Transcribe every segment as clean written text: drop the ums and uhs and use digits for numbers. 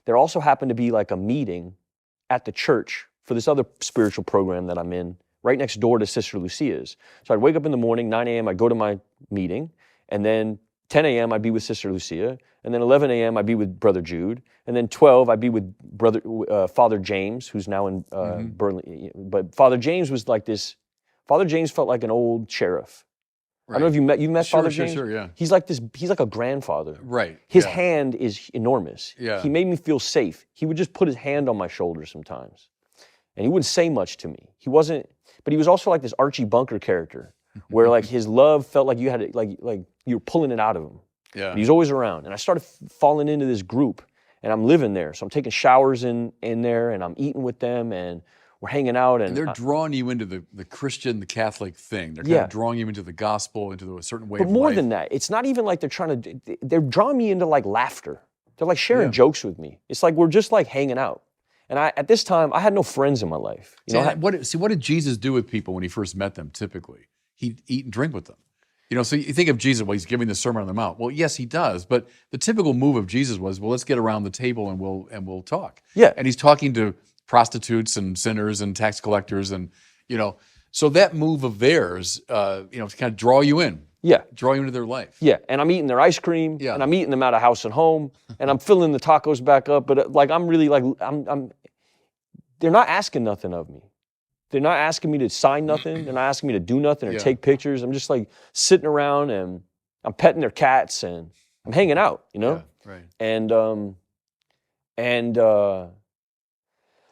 there also happened to be like a meeting at the church for this other spiritual program that I'm in, right next door to Sister Lucia's. So I'd wake up in the morning, 9 a.m., I'd go to my meeting, and then 10 a.m. I'd be with Sister Lucia, and then 11 a.m. I'd be with Brother Jude, and then 12 I'd be with Father James, who's now in Burnley. But Father James was like this. Father James felt like an old sheriff. Right. I don't know if you met Father James. Sure, yeah. He's like this. He's like a grandfather. Right. His hand is enormous. Yeah. He made me feel safe. He would just put his hand on my shoulder sometimes, and he wouldn't say much to me. He wasn't, but he was also like this Archie Bunker character, where like his love felt like you had it, like you were pulling it out of him. Yeah. But he's always around, and I started falling into this group, and I'm living there, so I'm taking showers in there, and I'm eating with them, and we're hanging out, and they're drawing you into the Christian, the Catholic thing. They're kind of drawing you into the gospel, into a certain way of life. But more than that, it's not even like they're drawing me into like laughter. They're like sharing jokes with me. It's like we're just like hanging out. And at this time, I had no friends in my life. What did Jesus do with people when he first met them, typically? He'd eat and drink with them. So you think of Jesus, well, he's giving the Sermon on the Mount. Well, yes, he does, but the typical move of Jesus was, well, let's get around the table and we'll talk. Yeah. And he's talking to prostitutes and sinners and tax collectors, and so that move of theirs, to kind of draw you in. Yeah. Draw you into their life. Yeah, and I'm eating their ice cream, and I'm eating them out of house and home, and I'm filling the tacos back up, but like I'm really like, they're not asking nothing of me. They're not asking me to sign nothing. They're not asking me to do nothing or take pictures. I'm just like sitting around, and I'm petting their cats, and I'm hanging out, Yeah, right.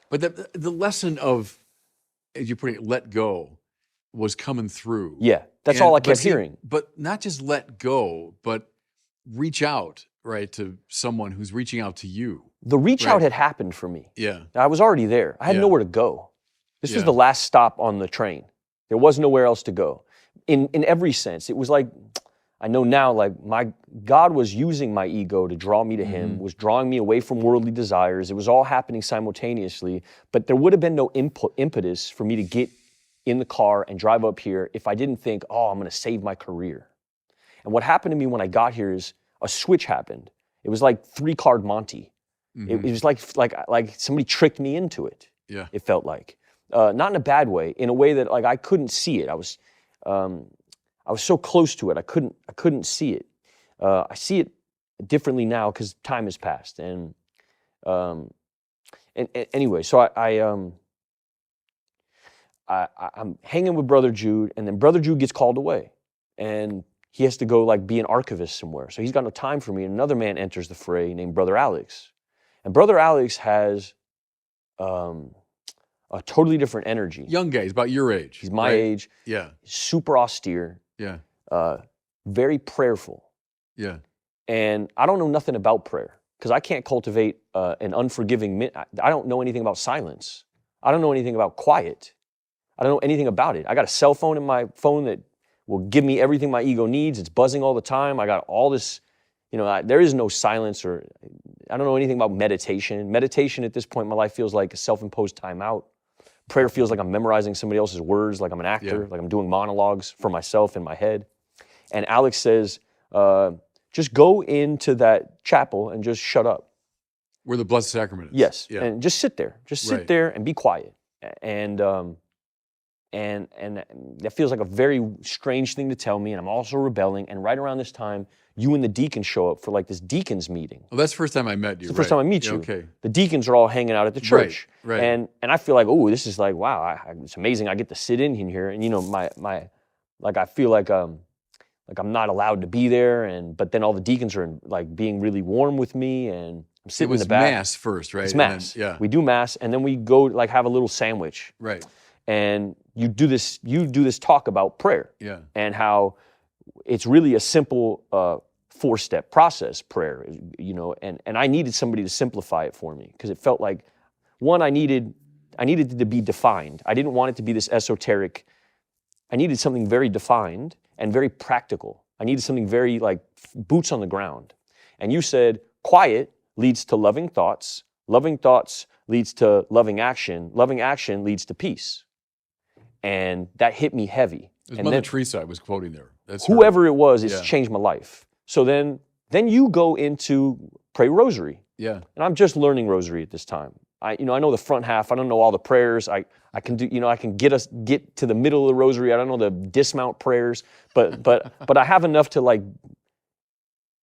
But the lesson of, as you put it, let go, was coming through. Yeah, that's all I kept hearing. But not just let go, but reach out, right, to someone who's reaching out to you. The reach out had happened for me. Yeah. I was already there. I had nowhere to go. This was the last stop on the train. There was nowhere else to go. In every sense. It was like, I know now, like God was using my ego to draw me to him, was drawing me away from worldly desires. It was all happening simultaneously, but there would have been no impetus for me to get in the car and drive up here if I didn't think, oh, I'm gonna save my career. And what happened to me when I got here is a switch happened. It was like 3-card Monty. It was like somebody tricked me into it. Yeah. It felt like. Not in a bad way, in a way that like I couldn't see it. I was so close to it, I couldn't see it. I see it differently now because time has passed. And anyway, so I'm hanging with Brother Jude, and then Brother Jude gets called away, and he has to go like be an archivist somewhere. So he's got no time for me. And another man enters the fray named Brother Alex, and Brother Alex has a totally different energy. Young guy, he's about your age. He's my age. Yeah. Super austere. Yeah. Very prayerful. Yeah. And I don't know nothing about prayer because I can't cultivate an unforgiving. I don't know anything about silence. I don't know anything about quiet. I don't know anything about it. I got a cell phone in my phone that will give me everything my ego needs. It's buzzing all the time. I got all this, there is no silence, or I don't know anything about meditation. Meditation at this point in my life feels like a self-imposed timeout. Prayer feels like I'm memorizing somebody else's words, like I'm an actor, like I'm doing monologues for myself in my head. And Alex says, just go into that chapel and just shut up. Where the Blessed Sacrament is. Yes, and just sit there. Just sit there and be quiet. And that feels like a very strange thing to tell me, and I'm also rebelling. And right around this time, you and the deacons show up for like this deacons meeting. Well, that's the first time I met you. It's the first time I meet you. Okay. The deacons are all hanging out at the church. Right. And I feel like, oh, this is like, wow, it's amazing. I get to sit in here, and I feel like I'm not allowed to be there. But then all the deacons are like being really warm with me, and I'm sitting in the back. It was Mass first, right? It's Mass. Then, we do Mass, and then we go like have a little sandwich. Right. And you do this talk about prayer. Yeah. And how it's really a simple 4-step process, prayer, and I needed somebody to simplify it for me, because it felt like, one, I needed it to be defined. I didn't want it to be this esoteric. I needed something very defined and very practical. I needed something very like boots on the ground. And you said, quiet leads to loving thoughts leads to loving action leads to peace. And that hit me heavy. It was Mother Teresa I was quoting there. That's whoever it was, it's changed my life. So then you go into pray rosary. Yeah. And I'm just learning rosary at this time. I know the front half. I don't know all the prayers. I can do, I can get to the middle of the rosary. I don't know the dismount prayers, but I have enough to like,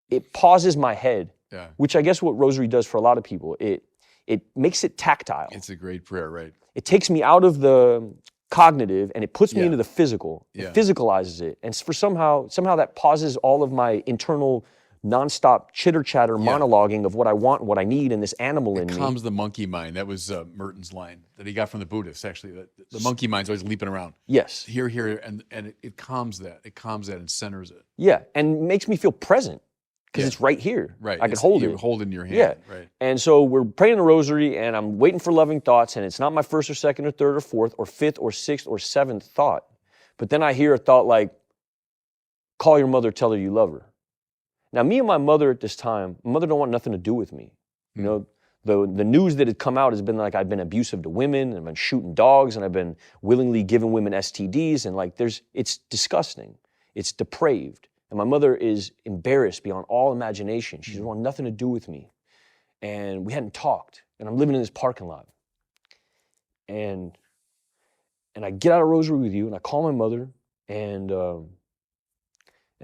it pauses my head, Yeah. which I guess what rosary does for a lot of people. It makes it tactile. It's a great prayer, right? It takes me out of the cognitive and it puts me Yeah. into the physical. Yeah. It physicalizes it. And for somehow that pauses all of my internal nonstop chitter-chatter monologuing of what I want and what I need and this animal in It me. calms the monkey mind. That was Merton's line that he got from the Buddhists, actually. The monkey mind's always leaping around. Yes. Here, and it calms that. It calms that and centers it. Yeah, and makes me feel present because Yeah. it's right here. Right. I can hold you it. hold it in your hand. Yeah. Right. And so we're praying the rosary and I'm waiting for loving thoughts and it's not my first or second or third or fourth or fifth or sixth or seventh thought. But then I hear a thought like, call your mother, tell her you love her. Now, me and my mother at this time, my mother don't want nothing to do with me. You know, the news that had come out has been like I've been abusive to women and I've been shooting dogs and I've been willingly giving women STDs and like it's disgusting. It's depraved. And my mother is embarrassed beyond all imagination. She doesn't want nothing to do with me. And we hadn't talked. And I'm living in this parking lot. And I get out of rosary with you and I call my mother and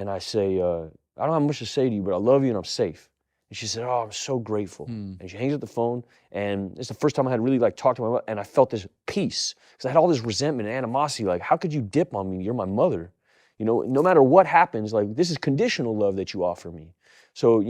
I say, I don't have much to say to you, but I love you and I'm safe. And she said, oh, I'm so grateful. And she hangs up the phone, and it's the first time I had really like talked to my mother, and I felt this peace, because I had all this resentment and animosity, like, how could you dip on me? You're my mother. You know, no matter what happens, like, this is conditional love that you offer me. So,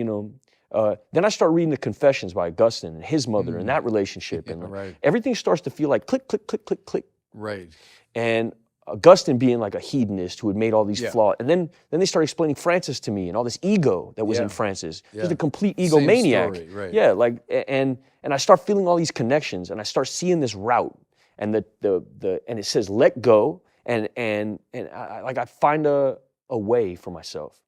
then I start reading the Confessions by Augustine and his mother and that relationship. And right. everything starts to feel like click, click, click, click, click. Right. And Augustine being like a hedonist who had made all these Yeah. flaws. And then they started explaining Francis to me and all this ego that was in Francis. Yeah. Just a complete Same egomaniac. story, right. Yeah, like, and I start feeling all these connections and I start seeing this route and and it says let go and I find a way for myself.